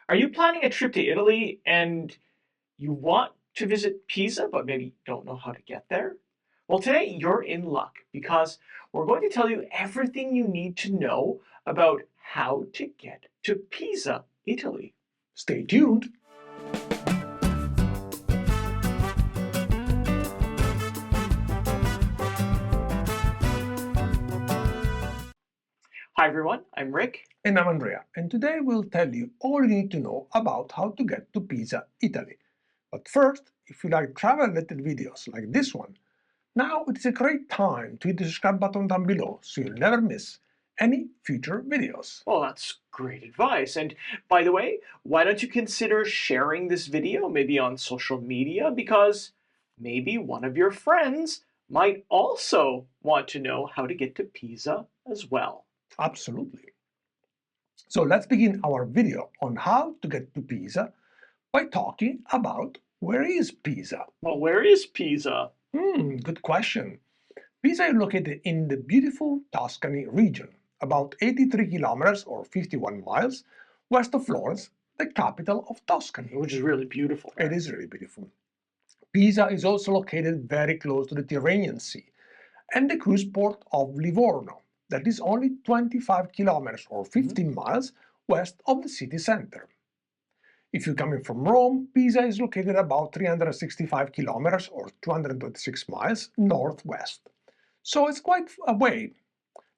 Are you planning a trip to Italy and you want to visit Pisa, but maybe don't know how to get there? Well, today you're in luck because we're going to tell you everything you need to know about how to get to Pisa, Italy. Stay tuned. Hi, everyone. I'm Rick. And I'm Andrea, and today we'll tell you all you need to know about how to get to Pisa, Italy. But first, if you like travel-related videos like this one, now it is a great time to hit the subscribe button down below so you'll never miss any future videos. Well, that's great advice. And by the way, why don't you consider sharing this video maybe on social media because maybe one of your friends might also want to know how to get to Pisa as well. Absolutely. So let's begin our video on how to get to Pisa by talking about where is Pisa. Well, where is Pisa? Good question. Pisa is located in the beautiful Tuscany region, about 83 kilometers or 51 miles west of Florence, the capital of Tuscany. Which is really beautiful. It is really beautiful. Pisa is also located very close to the Tyrrhenian Sea and the cruise port of Livorno, that is only 25 kilometers or 15 miles west of the city center. If you're coming from Rome, Pisa is located about 365 kilometers or 226 miles northwest. So it's quite a way.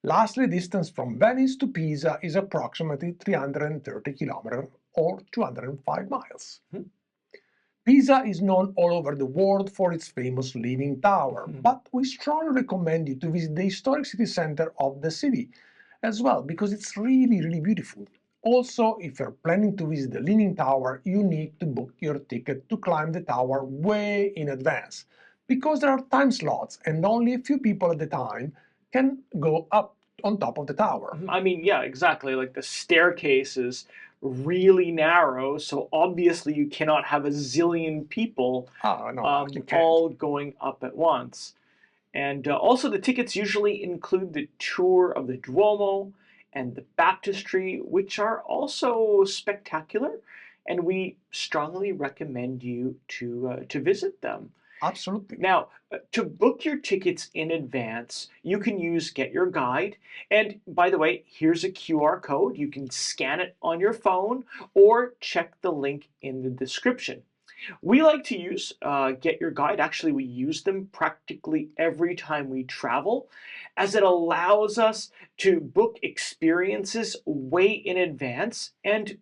Lastly, distance from Venice to Pisa is approximately 330 kilometers or 205 miles. Pisa is known all over the world for its famous Leaning Tower, but we strongly recommend you to visit the historic city center of the city as well, because it's really beautiful. Also, if you're planning to visit the Leaning Tower, you need to book your ticket to climb the tower way in advance, because there are time slots and only a few people at a time can go up on top of the tower. I mean, yeah, exactly. Like the staircase is really narrow, so obviously you cannot have a zillion people No, you can't. all going up at once. And also, the tickets usually include the tour of the Duomo and the baptistry, which are also spectacular, and we strongly recommend you to visit them. Absolutely. Now, to book your tickets in advance, you can use Get Your Guide. And by the way, here's a QR code. You can scan it on your phone or check the link in the description. We like to use Get Your Guide. Actually, we use them practically every time we travel, as it allows us to book experiences way in advance, and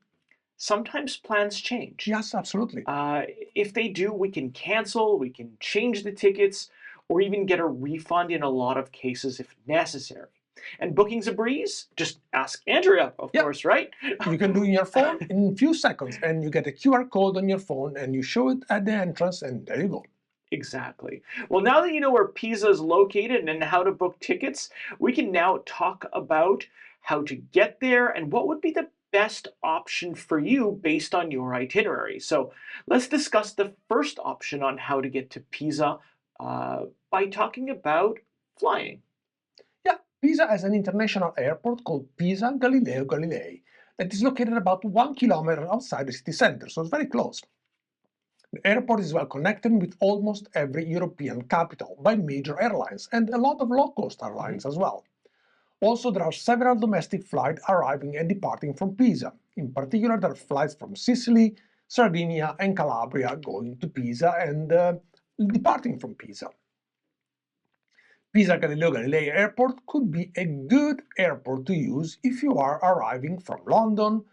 sometimes plans change. Yes, absolutely. If they do, we can cancel, we can change the tickets, or even get a refund in a lot of cases if necessary. And booking's a breeze. Just ask Andrea, of course, right? You can do it in your phone in a few seconds, and you get a QR code on your phone, and you show it at the entrance, and there you go. Exactly. Well, now that you know where Pisa is located and how to book tickets, we can now talk about how to get there and what would be the best option for you based on your itinerary. So let's discuss the first option on how to get to Pisa by talking about flying. Yeah, Pisa has an international airport called Pisa Galileo Galilei that is located about 1 kilometer outside the city center, so it's very close. The airport is well connected with almost every European capital by major airlines and a lot of low-cost airlines as well. Also, there are several domestic flights arriving and departing from Pisa. In particular, there are flights from Sicily, Sardinia and Calabria going to Pisa and departing from Pisa. Pisa Galileo Galilei Airport could be a good airport to use if you are arriving from London,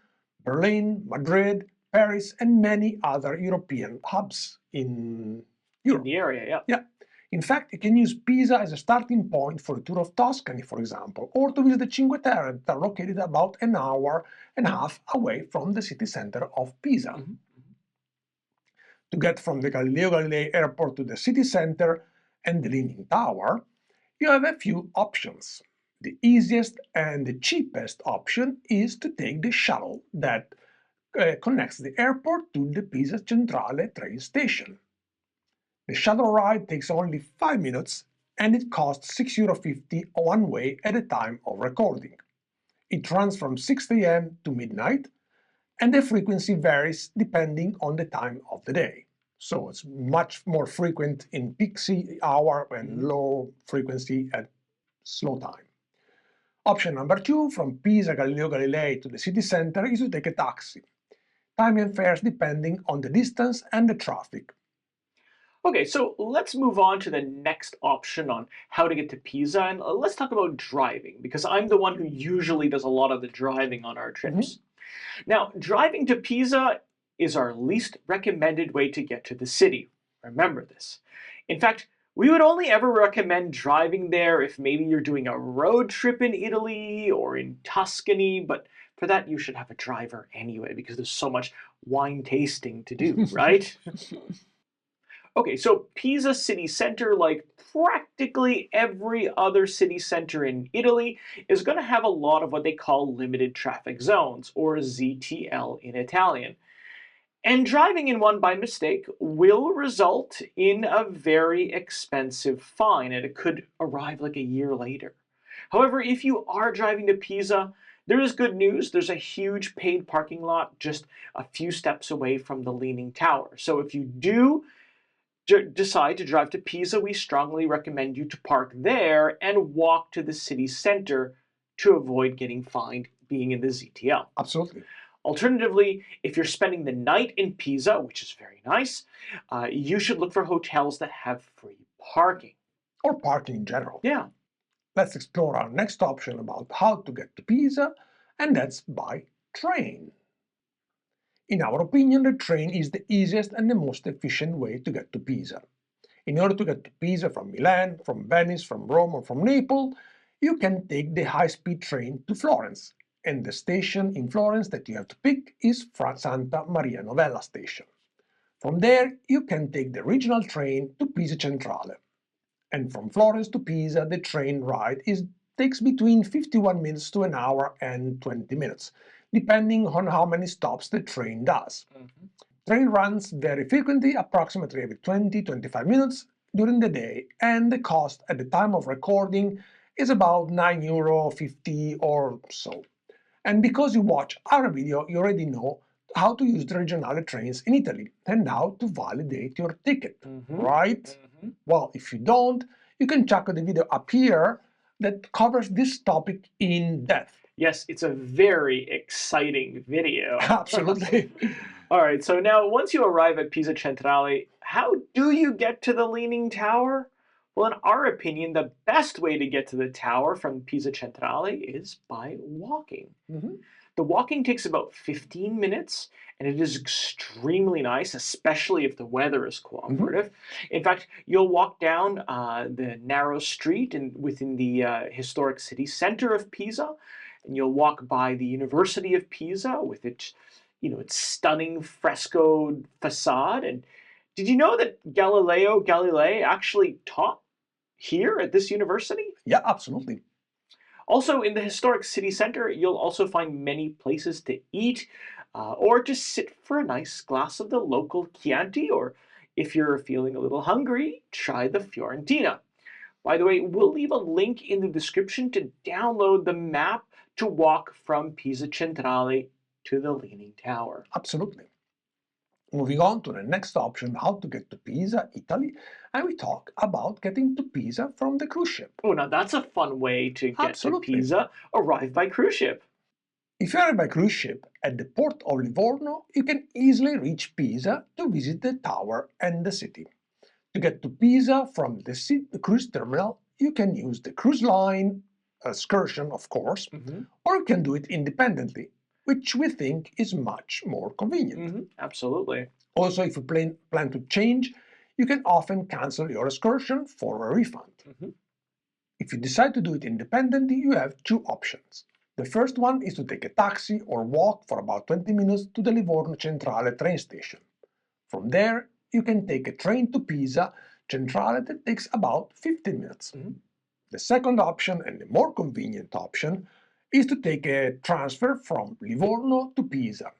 Berlin, Madrid, Paris and many other European hubs in Europe. In the area, yeah. Yeah. In fact, you can use Pisa as a starting point for a tour of Tuscany, for example, or to visit the Cinque Terre that are located about an hour and a half away from the city center of Pisa. To get from the Galileo Galilei Airport to the city center and the Leaning Tower, you have a few options. The easiest and the cheapest option is to take the shuttle that connects the airport to the Pisa Centrale train station. The shuttle ride takes only 5 minutes and it costs €6.50 one way at the time of recording. It runs from 6 a.m. to midnight and the frequency varies depending on the time of the day. So it's much more frequent in peak hour and low frequency at slow time. Option number 2, from Pisa Galileo Galilei to the city center, is to take a taxi. Time and fares depending on the distance and the traffic. Okay, so let's move on to the next option on how to get to Pisa, and let's talk about driving, because I'm the one who usually does a lot of the driving on our trips. Now, driving to Pisa is our least recommended way to get to the city. Remember this. In fact, we would only ever recommend driving there if maybe you're doing a road trip in Italy or in Tuscany, but for that you should have a driver anyway because there's so much wine tasting to do, right? Okay, so Pisa city center, like practically every other city center in Italy, is going to have a lot of what they call limited traffic zones, or ZTL in Italian. And driving in one by mistake will result in a very expensive fine, and it could arrive like a year later. However, if you are driving to Pisa, there is good news. There's a huge paid parking lot just a few steps away from the Leaning Tower. So if you do decide to drive to Pisa, we strongly recommend you to park there and walk to the city center to avoid getting fined being in the ZTL. Absolutely. Alternatively, if you're spending the night in Pisa, which is very nice, you should look for hotels that have free parking. Or parking in general. Yeah. Let's explore our next option about how to get to Pisa, and that's by train. In our opinion, the train is the easiest and the most efficient way to get to Pisa. In order to get to Pisa from Milan, from Venice, from Rome, or from Naples, you can take the high-speed train to Florence, and the station in Florence that you have to pick is Santa Maria Novella station. From there, you can take the regional train to Pisa Centrale. And from Florence to Pisa, the train ride takes between 51 minutes to an hour and 20 minutes, depending on how many stops the train does. Train runs very frequently, approximately every 20-25 minutes during the day, and the cost at the time of recording is about €9.50 or so. And because you watch our video, you already know how to use the regionale trains in Italy and how to validate your ticket, right? Well, if you don't, you can check the video up here that covers this topic in depth. Yes, it's a very exciting video. Absolutely. All right, so now once you arrive at Pisa Centrale, how do you get to the Leaning Tower? Well, in our opinion, the best way to get to the tower from Pisa Centrale is by walking. The walking takes about 15 minutes, and it is extremely nice, especially if the weather is cooperative. In fact, you'll walk down the narrow street within the historic city center of Pisa, and you'll walk by the University of Pisa with its stunning frescoed facade. And did you know that Galileo Galilei actually taught here at this university? Yeah, absolutely. Also, in the historic city center, you'll also find many places to eat or just sit for a nice glass of the local Chianti, or if you're feeling a little hungry, try the Fiorentina. By the way, we'll leave a link in the description to download the map to walk from Pisa Centrale to the Leaning Tower. Absolutely. Moving on to the next option, how to get to Pisa, Italy, and we talk about getting to Pisa from the cruise ship. Oh, now that's a fun way to get Absolutely. to Pisa. Arrive by cruise ship. If you are by cruise ship at the port of Livorno, you can easily reach Pisa to visit the tower and the city. To get to Pisa from the cruise terminal, you can use the cruise line excursion, of course, or you can do it independently, which we think is much more convenient. Absolutely. Also, if you plan to change, you can often cancel your excursion for a refund. If you decide to do it independently, you have two options. The first one is to take a taxi or walk for about 20 minutes to the Livorno Centrale train station. From there, you can take a train to Pisa Centrale that takes about 15 minutes. The second option, and the more convenient option, is to take a transfer from Livorno to Pisa.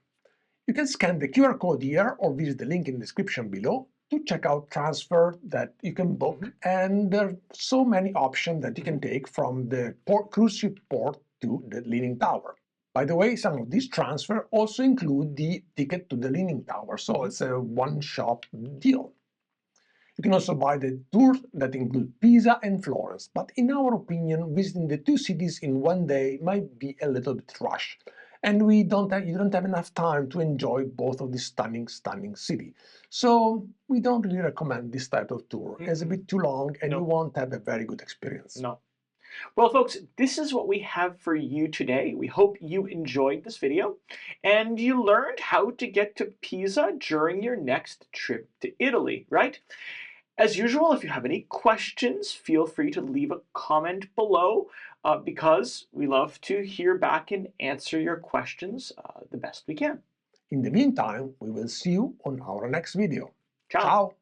You can scan the QR code here or visit the link in the description below to check out transfer that you can book, and there are so many options that you can take from the cruise ship port to the Leaning Tower. By the way, some of these transfers also include the ticket to the Leaning Tower, so Mhm. it's a one-shot deal. You can also buy the tours that include Pisa and Florence, but in our opinion, visiting the two cities in one day might be a little bit rushed, and you don't have enough time to enjoy both of these stunning cities. So we don't really recommend this type of tour. It's a Mm-mm. bit too long, and you No, won't have a very good experience. no. Well, folks, this is what we have for you today. We hope you enjoyed this video and you learned how to get to Pisa during your next trip to Italy, right? As usual, if you have any questions, feel free to leave a comment below because we love to hear back and answer your questions the best we can. In the meantime, we will see you on our next video. Ciao. Ciao!